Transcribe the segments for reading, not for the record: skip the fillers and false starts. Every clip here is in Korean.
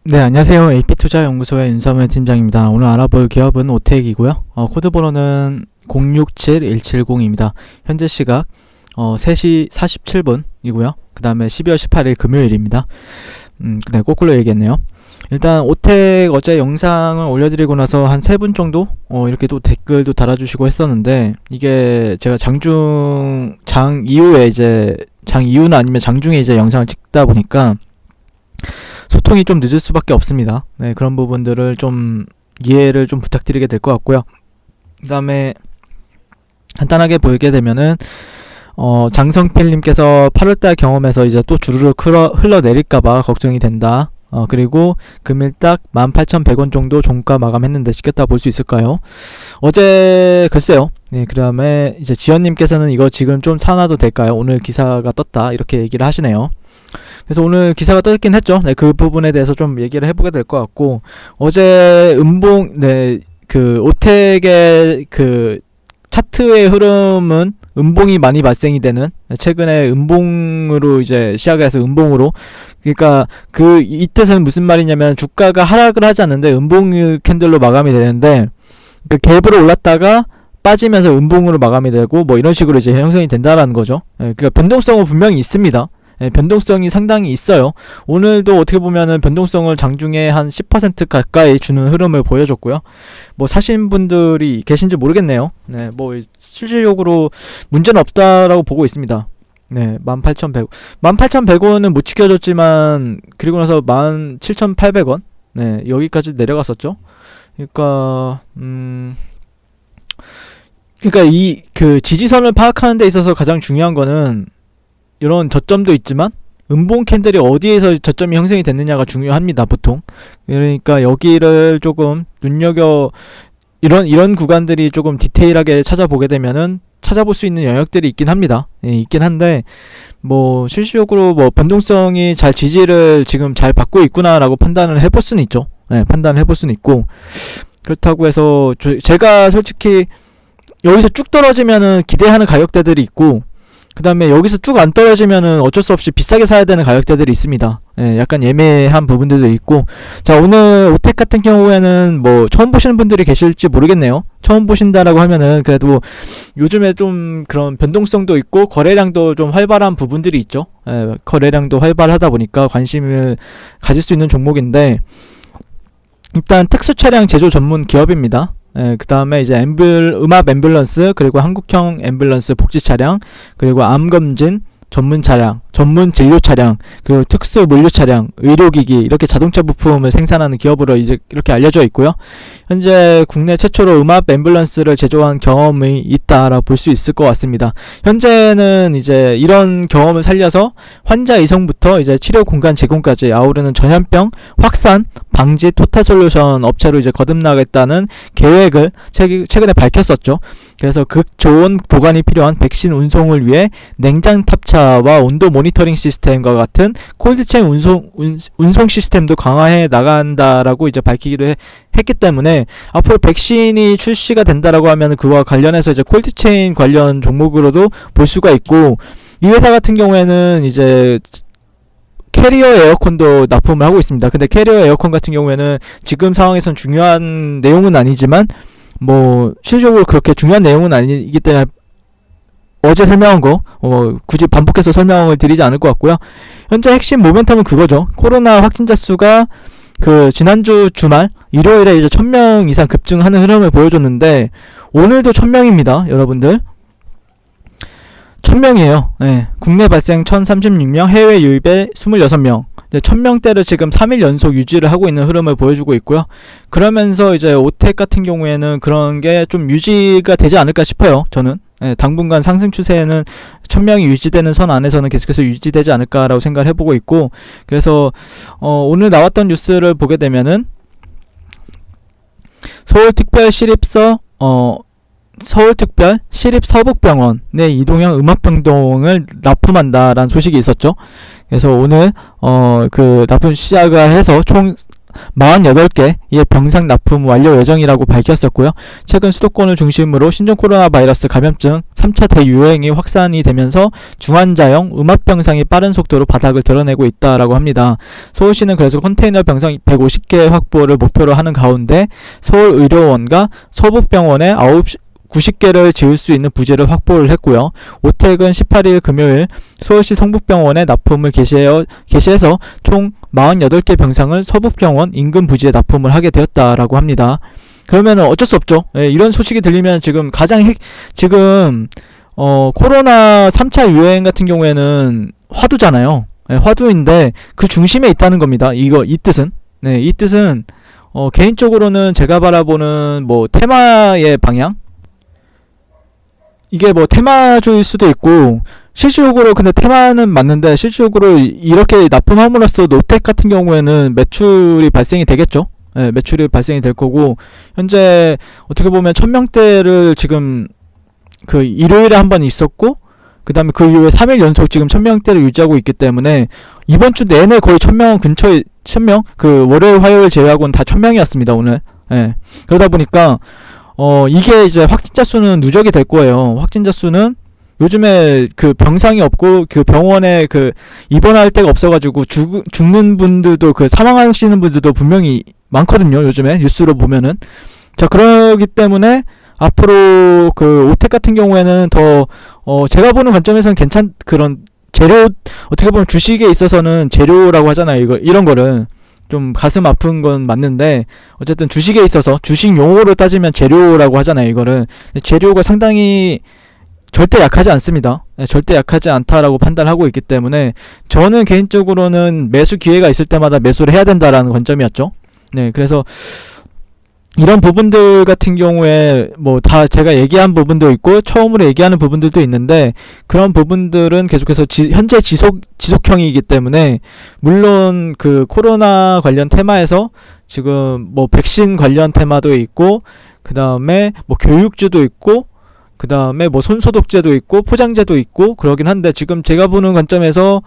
네, 안녕하세요. AP투자연구소의 윤삼현 팀장입니다. 오늘 알아볼 기업은 오텍이고요. 코드 번호는 067170입니다. 현재 시각 3시 47분이고요. 그 다음에 12월 18일 금요일입니다. 네, 거꾸로 얘기했네요. 일단 오텍 어제 영상을 올려드리고 나서 한 3분 정도 이렇게 또 댓글도 달아주시고 했었는데, 이게 제가 장 이후는 아니면 장중에 이제 영상을 찍다 보니까 소통이 좀 늦을 수밖에 없습니다. 네, 그런 부분들을 좀 이해를 좀 부탁드리게 될 것 같고요. 그 다음에 간단하게 보게 되면은 장성필님께서 8월달 경험에서 이제 또 주르륵 흘러내릴까봐 걱정이 된다. 그리고 금일 딱 18,100원 정도 종가 마감했는데 지켰다 볼 수 있을까요? 어제 글쎄요. 네, 그 다음에 이제 지연님께서는 이거 지금 좀 사놔도 될까요? 오늘 기사가 떴다 이렇게 얘기를 하시네요. 그래서 오늘 기사가 떴긴 했죠. 네, 그 부분에 대해서 좀 얘기를 해보게 될 것 같고, 어제 그 오텍의 그 차트의 흐름은 음봉이 많이 발생이 되는, 최근에 음봉으로 이제 시작을 해서 음봉으로, 그러니까 이 뜻은 무슨 말이냐면 주가가 하락을 하지 않는데 음봉 캔들로 마감이 되는데, 그 갭으로 올랐다가 빠지면서 음봉으로 마감이 되고 뭐 이런 식으로 이제 형성이 된다라는 거죠. 그러니까 변동성은 분명히 있습니다. 변동성이 상당히 있어요. 오늘도 어떻게 보면은 변동성을 장중에 한 10% 가까이 주는 흐름을 보여줬고요. 뭐 사신 분들이 계신지 모르겠네요. 네, 뭐 실질적으로 문제는 없다라고 보고 있습니다. 네, 18,100원은 못 지켜줬지만, 그리고 나서 17,800원, 네, 여기까지 내려갔었죠. 그러니까 이 그 지지선을 파악하는 데 있어서 가장 중요한 거는 이런 저점도 있지만 음봉 캔들이 어디에서 저점이 형성이 됐느냐가 중요합니다, 보통. 그러니까 여기를 조금 이런 구간들이 조금 디테일하게 찾아보게 되면은 찾아볼 수 있는 영역들이 있긴 합니다. 있긴 한데, 뭐 실질적으로 뭐 변동성이 잘 지지를 지금 잘 받고 있구나라고 판단을 해볼 수는 있죠. 판단을 해볼 수는 있고, 그렇다고 해서 제가 솔직히 여기서 쭉 떨어지면은 기대하는 가격대들이 있고, 그 다음에 여기서 쭉 안 떨어지면은 어쩔 수 없이 비싸게 사야 되는 가격대들이 있습니다. 약간 애매한 부분들도 있고. 자, 오늘 오텍 같은 경우에는 뭐 처음 보시는 분들이 계실지 모르겠네요. 처음 보신다라고 하면은 그래도 요즘에 좀 그런 변동성도 있고 거래량도 좀 활발한 부분들이 있죠. 거래량도 활발하다 보니까 관심을 가질 수 있는 종목인데, 일단 특수 차량 제조 전문 기업입니다. 그 다음에 이제 음압 앰뷸런스, 그리고 한국형 앰뷸런스 복지 차량, 그리고 암 검진 전문 차량, 전문 진료 차량, 그리고 특수 물류 차량, 의료기기, 이렇게 자동차 부품을 생산하는 기업으로 이제 이렇게 알려져 있고요. 현재 국내 최초로 음압 앰뷸런스를 제조한 경험이 있다라고 볼 수 있을 것 같습니다. 현재는 이제 이런 경험을 살려서 환자 이송부터 이제 치료 공간 제공까지 아우르는 전염병 확산 방지 토탈 솔루션 업체로 이제 거듭나겠다는 계획을 최근에 밝혔었죠. 그래서 극 좋은 보관이 필요한 백신 운송을 위해 냉장 탑차와 온도 모니터링 시스템과 같은 콜드체인 운송 시스템도 강화해 나간다라고 이제 밝히기도 했기 때문에, 앞으로 백신이 출시가 된다라고 하면 그와 관련해서 이제 콜드체인 관련 종목으로도 볼 수가 있고, 이 회사 같은 경우에는 이제 캐리어 에어컨도 납품을 하고 있습니다. 근데 캐리어 에어컨 같은 경우에는 지금 상황에선 중요한 내용은 아니지만, 뭐 실질적으로 그렇게 중요한 내용은 아니기 때문에 어제 설명한 거 굳이 반복해서 설명을 드리지 않을 것 같고요. 현재 핵심 모멘텀은 그거죠. 코로나 확진자 수가 그 지난주 주말 일요일에 이제 1000명 이상 급증하는 흐름을 보여줬는데, 오늘도 1000명입니다 여러분들. 1000명이에요. 국내 발생 1036명, 해외 유입에 26명. 1000명대를 지금 3일 연속 유지를 하고 있는 흐름을 보여주고 있고요. 그러면서 이제 오텍 같은 경우에는 그런 게 좀 유지가 되지 않을까 싶어요, 저는. 당분간 상승 추세에는 1000명이 유지되는 선 안에서는 계속해서 유지되지 않을까라고 생각을 해보고 있고, 그래서 오늘 나왔던 뉴스를 보게 되면은 서울특별 시립서북병원의 이동형 음압병동을 납품한다라는 소식이 있었죠. 그래서 오늘 그 납품 시작을 해서 총 48개의 병상 납품 완료 예정이라고 밝혔었고요. 최근 수도권을 중심으로 신종 코로나 바이러스 감염증 3차 대유행이 확산이 되면서 중환자형 음압병상이 빠른 속도로 바닥을 드러내고 있다라고 합니다. 서울시는 그래서 컨테이너 병상 150개 확보를 목표로 하는 가운데 서울의료원과 서북병원에 90개를 지을 수 있는 부지를 확보를 했고요. 오택은 18일 금요일 서울시 성북병원에 납품을 개시해서 총 48개 병상을 서북병원 인근 부지에 납품을 하게 되었다라고 합니다. 그러면은 어쩔 수 없죠. 예, 이런 소식이 들리면 지금 코로나 3차 유행 같은 경우에는 화두잖아요. 예, 화두인데 그 중심에 있다는 겁니다. 이 뜻은 개인적으로는 제가 바라보는 테마의 방향, 이게 테마주일 수도 있고, 실질적으로 근데 테마는 맞는데 실질적으로 이렇게 납품함으로써 노텍 같은 경우에는 매출이 발생이 되겠죠. 네, 매출이 발생이 될 거고, 현재 어떻게 보면 1000명대를 지금 그 일요일에 한 번 있었고, 그 다음에 그 이후에 3일 연속 지금 1000명대를 유지하고 있기 때문에 이번 주 내내 거의 1000명 근처에 1000명, 그 월요일 화요일 제외하고는 다 1000명이었습니다 오늘. 예. 그러다 보니까 이게 이제 확진자 수는 누적이 될 거예요. 확진자 수는 요즘에 그 병상이 없고 그 병원에 그 입원할 데가 없어가지고 죽는 분들도, 그 사망하시는 분들도 분명히 많거든요. 요즘에 뉴스로 보면은. 자, 그러기 때문에 앞으로 그 오텍 같은 경우에는 더 제가 보는 관점에서는 그런 재료, 어떻게 보면 주식에 있어서는 재료라고 하잖아요. 이런 거를 좀 가슴 아픈 건 맞는데, 어쨌든 주식에 있어서 주식 용어로 따지면 재료라고 하잖아요. 이거를 재료가 상당히 절대 약하지 않습니다. 네, 절대 약하지 않다라고 판단하고 있기 때문에 저는 개인적으로는 매수 기회가 있을 때마다 매수를 해야 된다라는 관점이었죠. 네, 그래서 이런 부분들 같은 경우에 다 제가 얘기한 부분도 있고 처음으로 얘기하는 부분들도 있는데, 그런 부분들은 계속해서 현재 지속형이기 때문에, 물론 그 코로나 관련 테마에서 지금 백신 관련 테마도 있고, 그 다음에 교육주도 있고, 그 다음에 손소독제도 있고 포장재도 있고 그러긴 한데, 지금 제가 보는 관점에서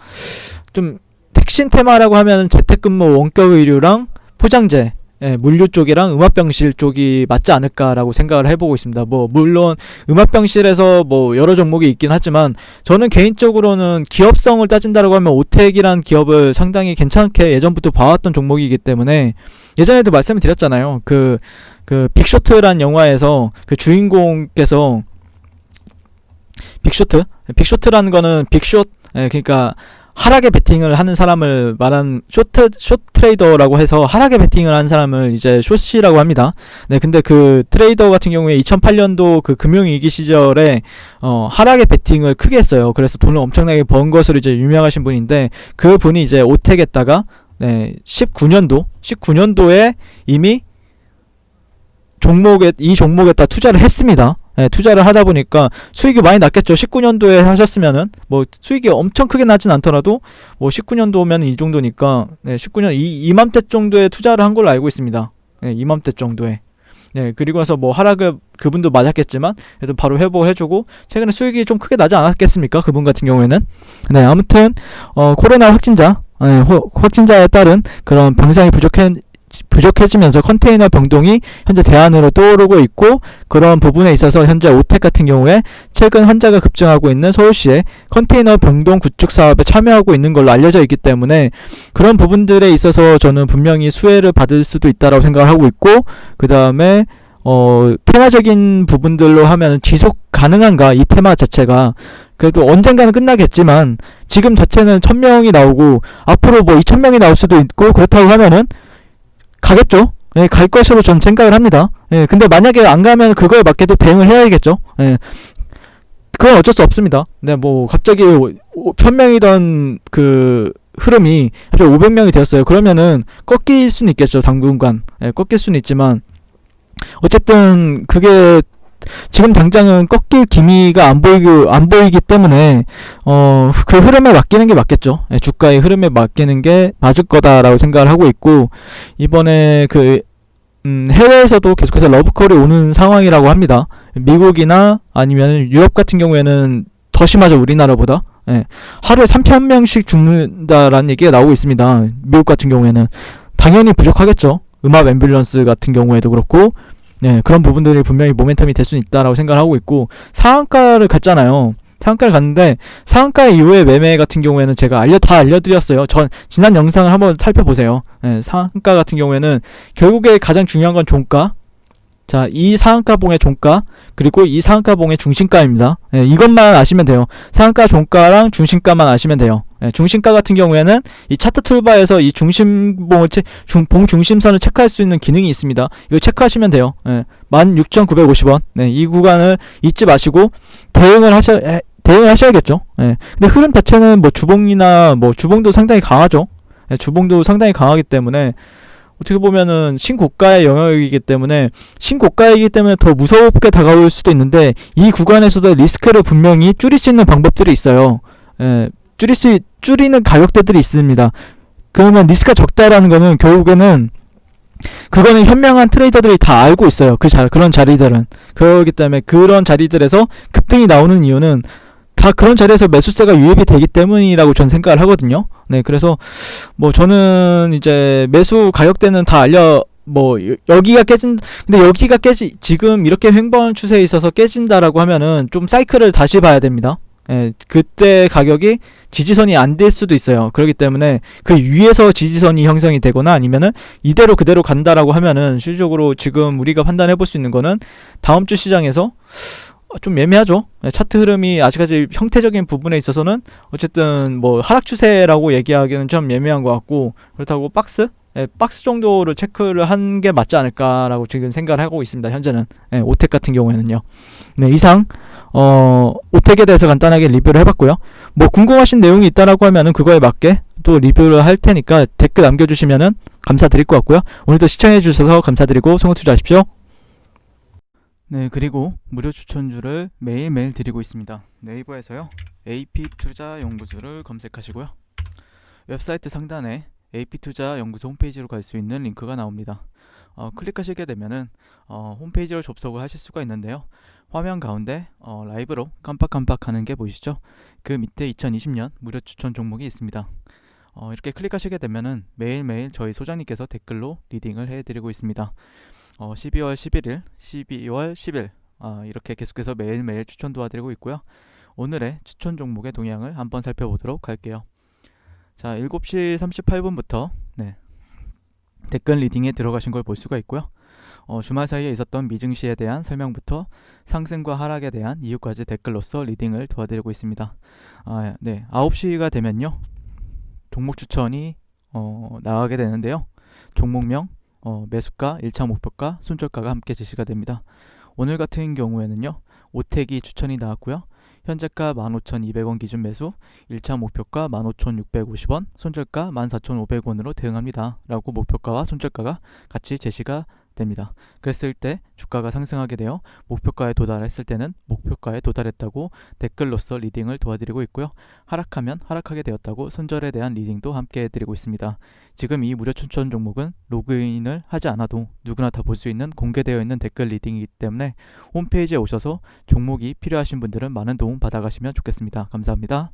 좀 핵심 테마라고 하면 재택근무 원격의료랑 포장재, 예, 물류 쪽이랑 음압병실 쪽이 맞지 않을까라고 생각을 해보고 있습니다. 물론 음압병실에서 여러 종목이 있긴 하지만, 저는 개인적으로는 기업성을 따진다라고 하면 오텍이란 기업을 상당히 괜찮게 예전부터 봐왔던 종목이기 때문에, 예전에도 말씀을 드렸잖아요. 그 빅쇼트란 영화에서 그 주인공께서 빅쇼트라는 거는 빅쇼트, 예, 그러니까 하락에 베팅을 하는 사람을 말한 숏 트레이더라고 해서 하락에 베팅을 하는 사람을 이제 숏이라고 합니다. 네, 근데 그 트레이더 같은 경우에 2008년도 그 금융위기 시절에 하락에 베팅을 크게 했어요. 그래서 돈을 엄청나게 번 것으로 이제 유명하신 분인데, 그 분이 이제 오텍에다가 19년도에 이미 이 종목에다 투자를 했습니다. 네, 투자를 하다 보니까 수익이 많이 났겠죠. 19년도에 하셨으면은 수익이 엄청 크게 나진 않더라도 19년도면 이 정도니까, 19년 이맘때 정도에 투자를 한 걸로 알고 있습니다. 네, 이맘때 정도에. 네, 그리고 나서 하락을 그분도 맞았겠지만 그래도 바로 회복해주고 최근에 수익이 좀 크게 나지 않았겠습니까? 그분 같은 경우에는. 네, 아무튼 코로나 확진자에 따른 그런 병상이 부족해지면서 컨테이너 병동이 현재 대안으로 떠오르고 있고, 그런 부분에 있어서 현재 오텍 같은 경우에 최근 환자가 급증하고 있는 서울시의 컨테이너 병동 구축 사업에 참여하고 있는 걸로 알려져 있기 때문에, 그런 부분들에 있어서 저는 분명히 수혜를 받을 수도 있다라고 생각을 하고 있고, 그 다음에 테마적인 부분들로 하면 지속 가능한가, 이 테마 자체가. 그래도 언젠가는 끝나겠지만 지금 자체는 1000명이 나오고 앞으로 2000명이 나올 수도 있고, 그렇다고 하면은 가겠죠. 예, 갈 것으로 전 생각을 합니다. 예, 근데 만약에 안 가면 그거에 맞게도 대응을 해야겠죠. 예, 그건 어쩔 수 없습니다. 네, 갑자기 1000명이던 그 흐름이 갑자기 500명이 되었어요. 그러면은 꺾일 수는 있겠죠. 당분간. 예, 꺾일 수는 있지만, 어쨌든 그게 지금 당장은 꺾일 기미가 안 보이기 때문에 그 흐름에 맡기는 게 맞겠죠. 예, 주가의 흐름에 맡기는 게 맞을 거다라고 생각을 하고 있고, 이번에 해외에서도 계속해서 러브콜이 오는 상황이라고 합니다. 미국이나 아니면 유럽 같은 경우에는 더 심하죠, 우리나라보다. 예, 하루에 3000명씩 죽는다라는 얘기가 나오고 있습니다. 미국 같은 경우에는 당연히 부족하겠죠. 음압 앰뷸런스 같은 경우에도 그렇고, 네, 그런 부분들이 분명히 모멘텀이 될 수는 있다라고 생각을 하고 있고, 상한가를 갔잖아요. 상한가를 갔는데 상한가 이후의 매매 같은 경우에는 제가 다 알려드렸어요. 지난 영상을 한번 살펴보세요. 네, 상한가 같은 경우에는 결국에 가장 중요한 건 종가. 자, 이 상한가봉의 종가, 그리고 이 상한가봉의 중심가입니다. 네, 이것만 아시면 돼요. 상한가, 종가랑 중심가만 아시면 돼요. 네, 중심가 같은 경우에는 이 차트 툴바에서 이 봉 중심선을 체크할 수 있는 기능이 있습니다. 이거 체크하시면 돼요. 네, 16,950원. 네, 이 구간을 잊지 마시고 대응을 하셔야겠죠. 네, 근데 흐름 자체는 뭐 주봉도 상당히 강하죠. 네, 주봉도 상당히 강하기 때문에 어떻게 보면은 신고가의 영역이기 때문에 더 무섭게 다가올 수도 있는데, 이 구간에서도 리스크를 분명히 줄일 수 있는 방법들이 있어요. 예, 줄이는 가격대들이 있습니다. 그러면 리스크가 적다라는 거는 결국에는 그거는 현명한 트레이더들이 다 알고 있어요. 그런 자리들은. 그렇기 때문에 그런 자리들에서 급등이 나오는 이유는 다 그런 자리에서 매수세가 유입이 되기 때문이라고 전 생각을 하거든요. 네, 그래서 뭐 저는 이제 매수 가격대는 다 여기가 지금 이렇게 횡보한 추세에 있어서 깨진다라고 하면은 좀 사이클을 다시 봐야 됩니다. 예, 그때 가격이 지지선이 안 될 수도 있어요. 그렇기 때문에 그 위에서 지지선이 형성이 되거나 아니면은 이대로 그대로 간다라고 하면은 실질적으로 지금 우리가 판단해 볼 수 있는 거는 다음 주 시장에서 좀 애매하죠. 차트 흐름이 아직까지 형태적인 부분에 있어서는 어쨌든 뭐 하락 추세라고 얘기하기는 좀 애매한 것 같고, 그렇다고 박스 정도를 체크를 한 게 맞지 않을까라고 지금 생각을 하고 있습니다. 현재는 오텍 같은 경우에는요. 네, 이상 오텍에 대해서 간단하게 리뷰를 해봤고요. 뭐 궁금하신 내용이 있다라고 하면은 그거에 맞게 또 리뷰를 할 테니까 댓글 남겨주시면은 감사드릴 것 같고요. 오늘도 시청해주셔서 감사드리고 성공 투자하십시오. 네, 그리고 무료 추천주를 매일매일 드리고 있습니다. 네이버에서요, AP투자연구소를 검색하시고요. 웹사이트 상단에 AP투자연구소 홈페이지로 갈 수 있는 링크가 나옵니다. 클릭하시게 되면은 홈페이지를 접속을 하실 수가 있는데요. 화면 가운데 라이브로 깜빡깜빡 하는 게 보이시죠? 그 밑에 2020년 무료 추천 종목이 있습니다. 이렇게 클릭하시게 되면은 매일매일 저희 소장님께서 댓글로 리딩을 해드리고 있습니다. 12월 11일, 12월 10일 이렇게 계속해서 매일매일 추천 도와드리고 있고요. 오늘의 추천 종목의 동향을 한번 살펴보도록 할게요. 자, 7시 38분부터 댓글 리딩에 들어가신 걸 볼 수가 있고요. 주말 사이에 있었던 미증시에 대한 설명부터 상승과 하락에 대한 이유까지 댓글로서 리딩을 도와드리고 있습니다. 9시가 되면요, 종목 추천이 나가게 되는데요. 종목명, 매수가, 1차 목표가, 손절가가 함께 제시가 됩니다. 오늘 같은 경우에는요, 오텍이 추천이 나왔고요. 현재가 15,200원 기준 매수, 1차 목표가 15,650원, 손절가 14,500원으로 대응합니다 라고 목표가와 손절가가 같이 제시가 됩니다. 그랬을 때 주가가 상승하게 되어 목표가에 도달했을 때는 목표가에 도달했다고 댓글로서 리딩을 도와드리고 있고요. 하락하면 하락하게 되었다고 손절에 대한 리딩도 함께 해드리고 있습니다. 지금 이 무료 추천 종목은 로그인을 하지 않아도 누구나 다 볼 수 있는 공개되어 있는 댓글 리딩이기 때문에 홈페이지에 오셔서 종목이 필요하신 분들은 많은 도움 받아가시면 좋겠습니다. 감사합니다.